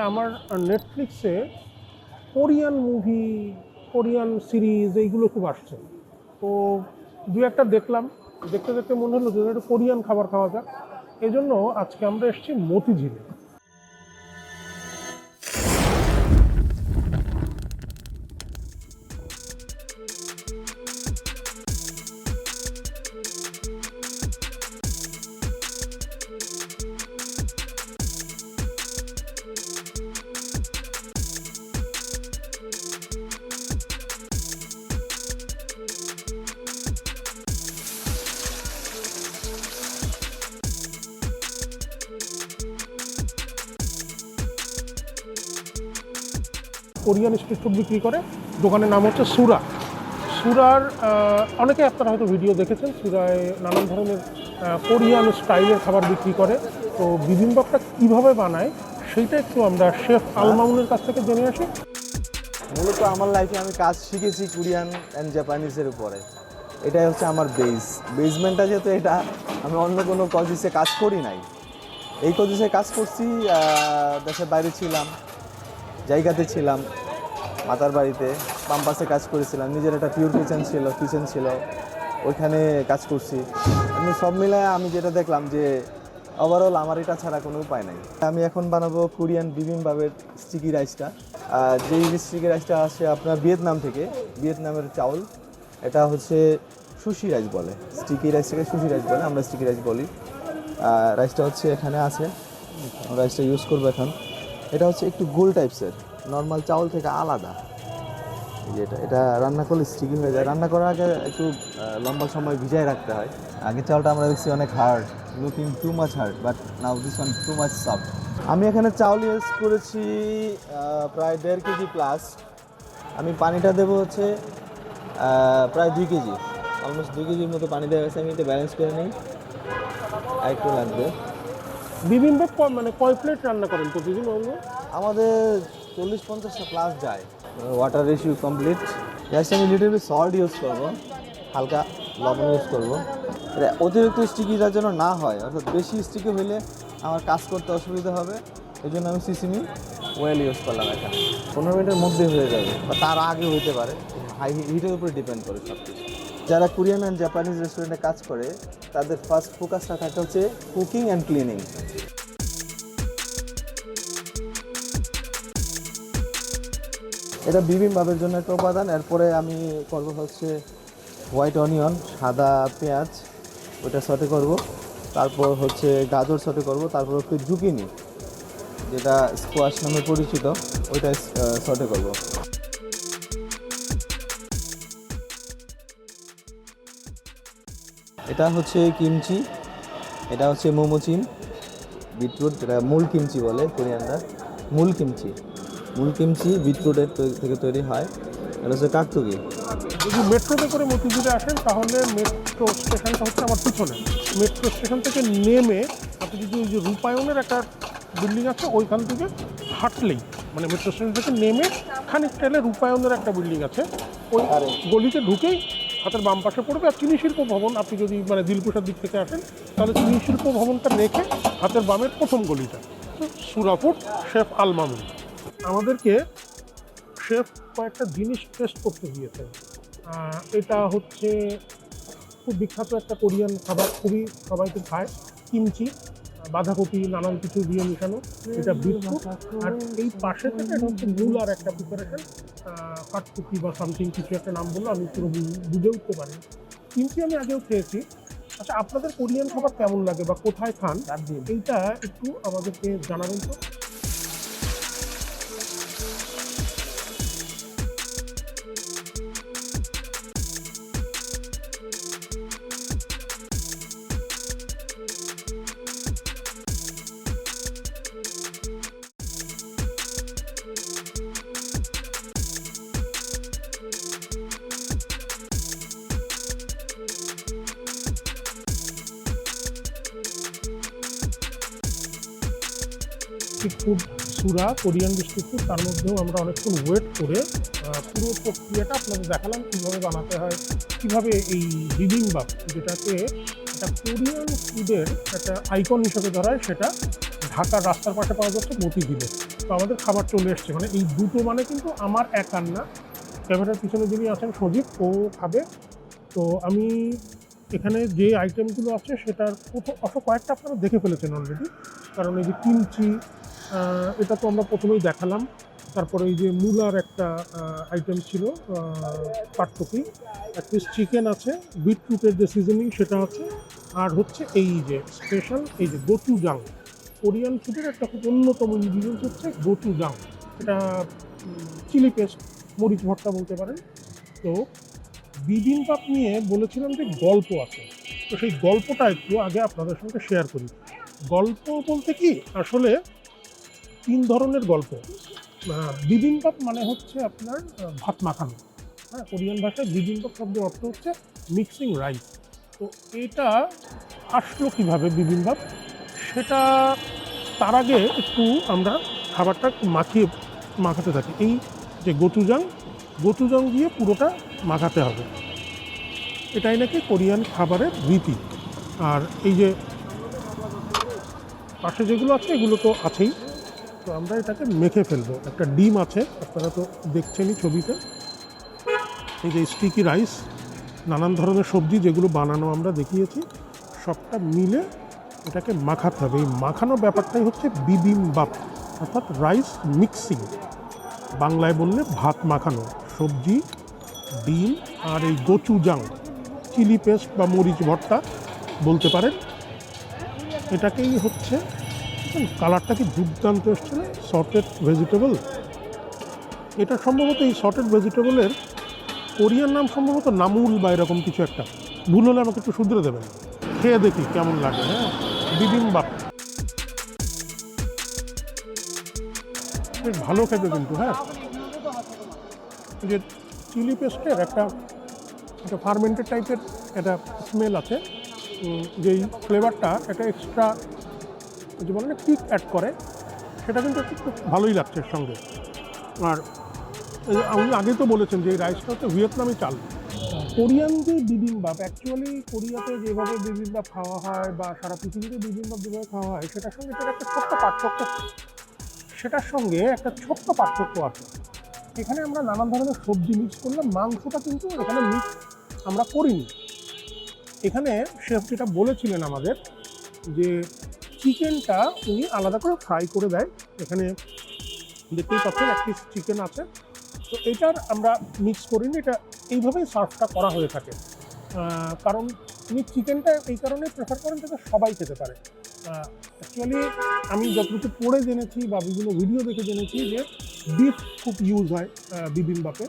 আমার নেটফ্লিক্সে Korean movie, Korean series এইগুলো খুব আসছে। তো দু একটা দেখলাম, দেখতে দেখতে মনে হলো যে একটু কোরিয়ান খাবার খাওয়া যাক। এই জন্য আজকে আমরা এসেছি মতিঝিলে। কোরিয়ান স্ট্রিট ফুড বিক্রি করে, দোকানের নাম হচ্ছে সুরা। সুরার অনেকে আপনারা হয়তো ভিডিও দেখেছেন। সুরায় নানান ধরনের কোরিয়ান স্টাইলের খাবার বিক্রি করে। তো বিবিম্বাপটা কীভাবে বানায় সেইটা একটু আমরা শেফ আলমামুনের কাছ থেকে জেনে আসি। মূলত আমার লাইফে আমি কাজ শিখেছি কোরিয়ান অ্যান্ড জাপানিজের উপরে। এটাই হচ্ছে আমার বেসমেন্টটা, যেহেতু এটা আমি অন্য কোনো কজিসে কাজ করি নাই। এই কজিসে কাজ করছি, দেশের বাইরে ছিলাম, জায়গাতে ছিলাম, মাতার বাড়িতে পাম্পাসে কাজ করেছিলাম। নিজের একটা পিওর কিচেন ছিল, ওইখানে কাজ করছি। আমি সব মিলায় আমি যেটা দেখলাম যে ওভারঅল আমার এটা ছাড়া কোনো উপায় নাই। আমি এখন বানাবো কোরিয়ান বিবিম্বাপের স্টিকি রাইসটা। যেই স্টিকি রাইসটা আসে আপনার ভিয়েতনাম থেকে, ভিয়েতনামের চাউল। এটা হচ্ছে সুশি রাইস বলে, স্টিকি রাইসটাকে সুশি রাইস বলে, আমরা স্টিকি রাইস বলি। রাইসটা হচ্ছে এখানে আছে, রাইসটা ইউজ করবো এখন। এটা হচ্ছে একটু গোল টাইপসের, নর্মাল চাউল থেকে আলাদা। এটা রান্না করলে স্টিকি হয়ে যায়। রান্না করার আগে একটু লম্বা সময় ভিজায় রাখতে হয়। আগে চাউলটা আমরা দেখছি অনেক hard, looking too much hard, but now this one too much soft. আমি এখানে চাউল ইউজ করেছি প্রায় 1.5 কেজি প্লাস। আমি পানিটা দেবো হচ্ছে প্রায় 2 কেজি, অলমোস্ট 2 কেজির মতো পানি দেওয়া গেছে। আমি এটা ব্যালেন্স করে নিই, একটু লাগবে। বিবিম্বাপ মানে কয় প্লেট রান্না করেন প্রতিদিন? আমাদের 40-50টা প্লাস যায়। Water ratio complete. জাস্ট আমি লিটল বিট সল্ট ইউজ করবো, হালকা লবণ ইউজ করবো। এটা অতিরিক্ত স্টিকিটার জন্য না হয়, অর্থাৎ বেশি স্টিকি হইলে আমার কাজ করতে অসুবিধা হবে। এই জন্য আমি সিসিমি ওয়েল ইউজ করলাম। এখানে 15 মিনিটের মধ্যে হয়ে যাবে, বা তার আগে হইতে পারে। হাই হিটের উপরে ডিপেন্ড করে সব কিছু। যারা কোরিয়ান অ্যান্ড জাপানিজ রেস্টুরেন্টে কাজ করে, তাদের ফার্স্ট ফোকাসটা থাকে হচ্ছে কুকিং অ্যান্ড ক্লিনিং। এটা বিবিম্বাপের জন্য একটা উপাদান। এরপরে আমি করবো হচ্ছে হোয়াইট অনিয়ন, সাদা পেঁয়াজ, ওটা সটে করব। তারপর হচ্ছে গাজর সটে করব। তারপর হচ্ছে জুকিনি, যেটা স্কোয়াশ নামে পরিচিত, ওইটা সটে করব। এটা হচ্ছে কিমচি, এটা হচ্ছে মোমোচিন, বিটরুট, যেটা মূল কিমচি বলে কোরিয়ানরা। মূল কিমচি বিটরুটের থেকে তৈরি হয়। এটা হচ্ছে কাকতুকি। যদি মেট্রোতে করে মতিঝিলে আসেন তাহলে মেট্রো স্টেশনটা হচ্ছে আমার পিছনে। মেট্রো স্টেশন থেকে নেমে আপনি যদি ওই যে রূপায়ণের একটা বিল্ডিং আছে ওইখান থেকে হাঁটলেই, মানে মেট্রো স্টেশন থেকে নেমে খানিকটা এলে রূপায়ণের একটা বিল্ডিং আছে, ওই গলিতে ঢুকেই হাতের বাম পাশে পড়বে। আর চিনি শিল্প ভবন, আপনি যদি মানে দিলকুশার দিক থেকে আসেন তাহলে চিনি শিল্প ভবনটা রেখে হাতের বামের প্রথম গলিটা সুরা ফুড, শেফ আলমামুন। আমাদেরকে শেফ কয়েকটা জিনিস টেস্ট করতে দিয়েছেন। এটা হচ্ছে খুব বিখ্যাত একটা কোরিয়ান খাবার, খুবই সবাই খুব খায়, কিমচি, বাঁধাকপি নানান কিছু দিয়ে মেশানো, এটা বিটরুট। আর এই পাশে থেকে এটা হচ্ছে মূলার একটা প্রিপারেশন, কাটকুকি বা সামথিং কিছু একটা নাম বললো, আমি পুরো বুঝে উঠতে পারি। কিমচি আমি আগেও খেয়েছি। আচ্ছা, আপনাদের কোরিয়ান খাবার কেমন লাগে বা কোথায় খান এইটা একটু আমাদেরকে জানাবেন তো। স্ট্রিট ফুড সুরা, কোরিয়ান স্ট্রিট ফুড, তার মধ্যেও আমরা অনেকক্ষণ ওয়েট করে পুরো প্রক্রিয়াটা আপনাদের দেখালাম কীভাবে বানাতে হয়, কীভাবে এই বিবিম্বাপ, যেটাকে একটা কোরিয়ান ফুডের একটা আইকন হিসেবে ধরা হয়, সেটা ঢাকার রাস্তার পাশে পাওয়া যাচ্ছে মতিঝিলে। তো আমাদের খাবার চলে এসছে, মানে এই দুটো মানে কিন্তু আমার একার না, ক্যামেরার পিছনে যিনি আছেন সজীব, ও খাবে। তো আমি এখানে যে আইটেমগুলো আছে সেটার কয়েকটা আপনারা দেখে ফেলেছেন অলরেডি, কারণ এই যে কিমচি, এটা তো আমরা প্রথমেই দেখালাম। তারপরে এই যে মূলার একটা আইটেম ছিল, পাটটকি, এক পিস চিকেন আছে, বিটরুটের যে সিজনিং সেটা আছে, আর হচ্ছে এই যে স্পেশাল এই যে গোচুজাং, কোরিয়ান ফুডের একটা খুব অন্যতম ইনগ্রিডিয়েন্টস হচ্ছে গোচুজাং। এটা চিলি পেস্ট, মরিচ ভর্তা বলতে পারেন। তো বিবিম্বাপ নিয়ে বলেছিলাম যে গল্প আছে, তো সেই গল্পটা একটু আগে আপনাদের সঙ্গে শেয়ার করি। গল্প বলতে কি, আসলে 3 ধরনের গল্প। বিবিম্বাপ মানে হচ্ছে আপনার ভাত মাখানো, হ্যাঁ, কোরিয়ান ভাষায় বিবিম্বাপ শব্দের অর্থ হচ্ছে মিক্সিং রাইস। তো এটা আসলো কীভাবে বিবিম্বাপ, সেটা তার আগে একটু আমরা খাবারটা একটু মাখাতে থাকি। এই যে গোচুজাং দিয়ে পুরোটা মাখাতে হবে, এটাই নাকি কোরিয়ান খাবারের রীতি। আর এই যে পাশে যেগুলো আছে এগুলো তো আছেই, তো আমরা এটাকে মেখে ফেলবো। একটা ডিম আছে, আপনারা তো দেখছেনই ছবিতে। এই যে স্টিকি রাইস, নানান ধরনের সবজি যেগুলো বানানো আমরা দেখিয়েছি, সবটা মিলে এটাকে মাখাতে হবে। এই মাখানোর ব্যাপারটাই হচ্ছে বিবিম্বাপ, অর্থাৎ রাইস মিক্সিং, বাংলায় বললে ভাত মাখানো। সবজি, ডিম আর এই গোচুজাং, চিলি পেস্ট বা মরিচ ভর্তা বলতে পারেন, এটাকেই হচ্ছে, কালারটা কি দুর্দান্ত এসছে না, সর্টেড ভেজিটেবল। এটা সম্ভবত এই সর্টেড ভেজিটেবলের কোরিয়ান নাম সম্ভবত নামুল বা এরকম কিছু একটা, ভুল হলে আমাকে একটু শুধরে দেবেন। খেয়ে দেখি কেমন লাগে। হ্যাঁ, বিবিম্বাপ বেশ ভালো খেতে কিন্তু। হ্যাঁ, যে চিলি পেস্টের একটা ফার্মেন্টেড টাইপের একটা স্মেল আছে, যেই ফ্লেভারটা একটা এক্সট্রা যে বলে না কিক অ্যাড করে, সেটা কিন্তু একটু খুব ভালোই লাগছে এর সঙ্গে। আর আপনি আগে তো বলেছেন যে এই রাইসটা হচ্ছে ভিয়েতনামি চাল। কোরিয়ান যে বিবিম্বাপ, অ্যাকচুয়ালি কোরিয়াতে যেভাবে বিবিম্বাপ খাওয়া হয় বা সারা পৃথিবীতে বিবিম্বাপ যেভাবে খাওয়া হয়, সেটার সঙ্গে এটার একটা ছোট্ট পার্থক্য আছে। এখানে আমরা নানান ধরনের সবজি মিক্স করলাম, মাংসটা কিন্তু এখানে মিক্স আমরা করিনি। এখানে শেফ যেটা বলেছিলেন আমাদের, যে চিকেনটা উনি আলাদা করে ফ্রাই করে দেয়। এখানে দেখতেই পাচ্ছেন এক পিস চিকেন আছে, তো এটার আমরা মিক্স করিনি, এটা এইভাবেই সার্ভটা করা হয়ে থাকে। কারণ উনি চিকেনটা এই কারণে প্রেফার করেন যাতে সবাই খেতে পারে। অ্যাকচুয়ালি আমি যতটুকু পড়ে জেনেছি বা বিভিন্ন ভিডিও দেখে জেনেছি যে বিফ খুব ইউজ হয় বিবিম্বাপে।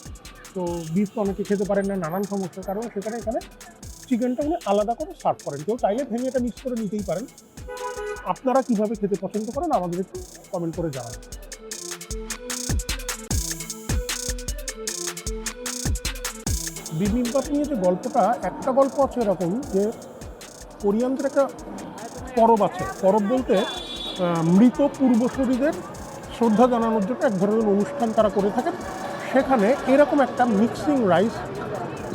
তো বিফ তো অনেকে খেতে পারেন না নানান সমস্যার কারণে, সেখানে এখানে চিকেনটা উনি আলাদা করে সার্ভ করেন। কেউ চাইলে ভেঙে এটা মিক্স করে নিতেই পারেন। আপনারা কীভাবে খেতে পছন্দ করেন আমাদের একটু কমেন্ট করে জানান। বিবিম্বাপ নিয়ে যে গল্পটা, একটা গল্প আছে এরকম যে কোরিয়ানদের একটা পরব আছে। পরব বলতে মৃত পূর্বসূরীদের শ্রদ্ধা জানানোর জন্য এক ধরনের অনুষ্ঠান তারা করে থাকেন। সেখানে এরকম একটা মিক্সিং রাইস,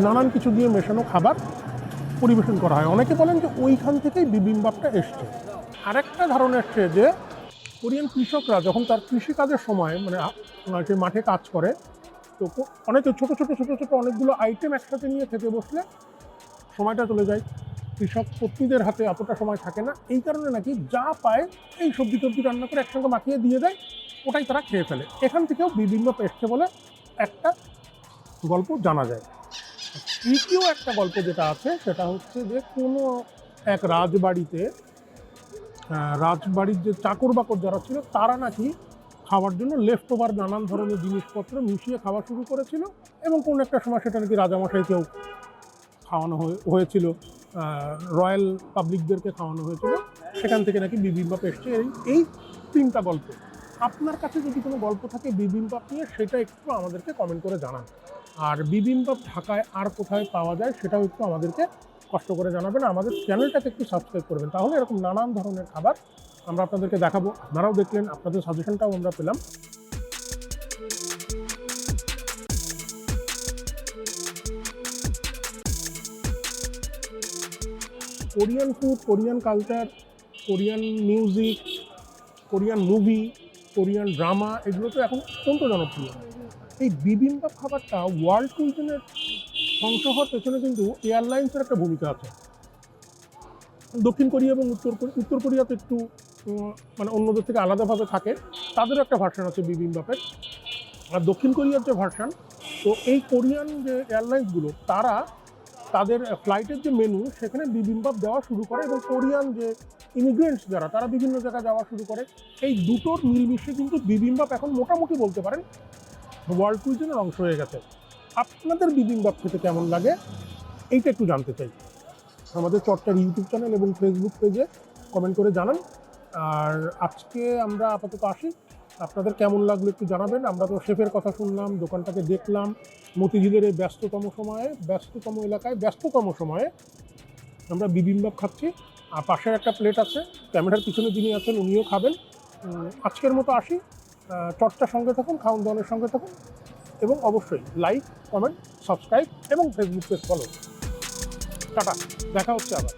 নানান কিছু দিয়ে মেশানো খাবার পরিবেশন করা হয়। অনেকে বলেন যে ওইখান থেকেই বিবিম্বাপটা এসছে। আরেকটা ধারণা এসছে যে কোরিয়ান কৃষকরা যখন তার কৃষিকাজের সময় মানে সে মাঠে কাজ করে, তো অনেকে ছোটো ছোটো অনেকগুলো আইটেম একসাথে নিয়ে খেতে বসলে সময়টা চলে যায়, কৃষক পত্নীদের হাতে এতটা সময় থাকে না। এই কারণে নাকি যা পায় এই সবজি টবজি রান্না করে একসঙ্গে মাখিয়ে দিয়ে দেয়, ওটাই তারা খেয়ে ফেলে। এখান থেকেও বিবিম্বাপ এসছে বলে একটা গল্প জানা যায়। তৃতীয় একটা গল্প যেটা আছে সেটা হচ্ছে যে কোনো এক রাজবাড়ির যে চাকর বাকর যারা ছিল, তারা নাকি খাওয়ার জন্য লেফট ওভার নানান ধরনের জিনিসপত্র মিশিয়ে খাওয়া শুরু করেছিল, এবং কোনো একটা সময় সেটা নাকি রাজামশাইকেও খাওয়ানো হয়েছিল, রয়্যাল পাবলিকদেরকে খাওয়ানো হয়েছিল। সেখান থেকে নাকি বিবিম্বাপ এসছে। এই 3টা গল্প। আপনার কাছে যদি কোনো গল্প থাকে বিবিম্বাপ নিয়ে, সেটা একটু আমাদেরকে কমেন্ট করে জানান। আর বিবিম্বাপ ঢাকায় আর কোথায় পাওয়া যায় সেটাও একটু আমাদেরকে কষ্ট করে জানাবেন। আমাদের চ্যানেলটাকে একটু সাবস্ক্রাইব করবেন, তাহলে এরকম নানান ধরনের খাবার আমরা আপনাদেরকে দেখাবো। আপনারাও দেখলেন, আপনাদের সাজেশনটাও আমরা পেলাম। Korean food, Korean culture, Korean music, Korean movie, Korean drama, এগুলো তো এখন অত্যন্ত জনপ্রিয়। এই বিবিম্বাপ খাবারটা ওয়ার্ল্ড কুইজিনের অংশ হওয়ার পেছনে কিন্তু এয়ারলাইন্সের একটা ভূমিকা আছে। দক্ষিণ কোরিয়া এবং উত্তর কোরিয়া তো একটু মানে অন্যদের থেকে আলাদাভাবে থাকে, তাদেরও একটা ভার্সন আছে বিবিম্বাপের। আর দক্ষিণ কোরিয়ার যে ভার্সন, তো এই কোরিয়ান যে এয়ারলাইন্সগুলো তারা তাদের ফ্লাইটের যে মেনু সেখানে বিবিম্বাপ দেওয়া শুরু করে, এবং কোরিয়ান যে ইমিগ্রেন্টস যারা তারা বিভিন্ন জায়গায় যাওয়া শুরু করে। এই দুটোর মিলমিশে কিন্তু বিবিম্বাপ এখন মোটামুটি বলতে পারেন ওয়ার্ল্ড কুইজিনের অংশ হয়ে গেছে। আপনাদের বিবিম্বাপ খেতে কেমন লাগে এইটা একটু জানতে চাই। আমাদের চর্চার ইউটিউব চ্যানেল এবং ফেসবুক পেজে কমেন্ট করে জানান। আর আজকে আমরা আপাতত আসি, আপনাদের কেমন লাগলো একটু জানাবেন। আমরা তো শেফের কথা শুনলাম, দোকানটাকে দেখলাম, মতিঝিলের এই ব্যস্ততম এলাকায় ব্যস্ততম সময়ে আমরা বিবিম্বাপ খাচ্ছি। আর পাশের একটা প্লেট আছে, ক্যামেরার পিছনে যিনি আছেন উনিও খাবেন। আজকের মতো আসি, চর্চার সঙ্গে থাকুন, খাওয়ান দাওয়ানের সঙ্গে থাকুন, এবং অবশ্যই লাইক, কমেন্ট, সাবস্ক্রাইব এবং ফেসবুক পেজ ফলো। টাটা, দেখা হচ্ছে আবার।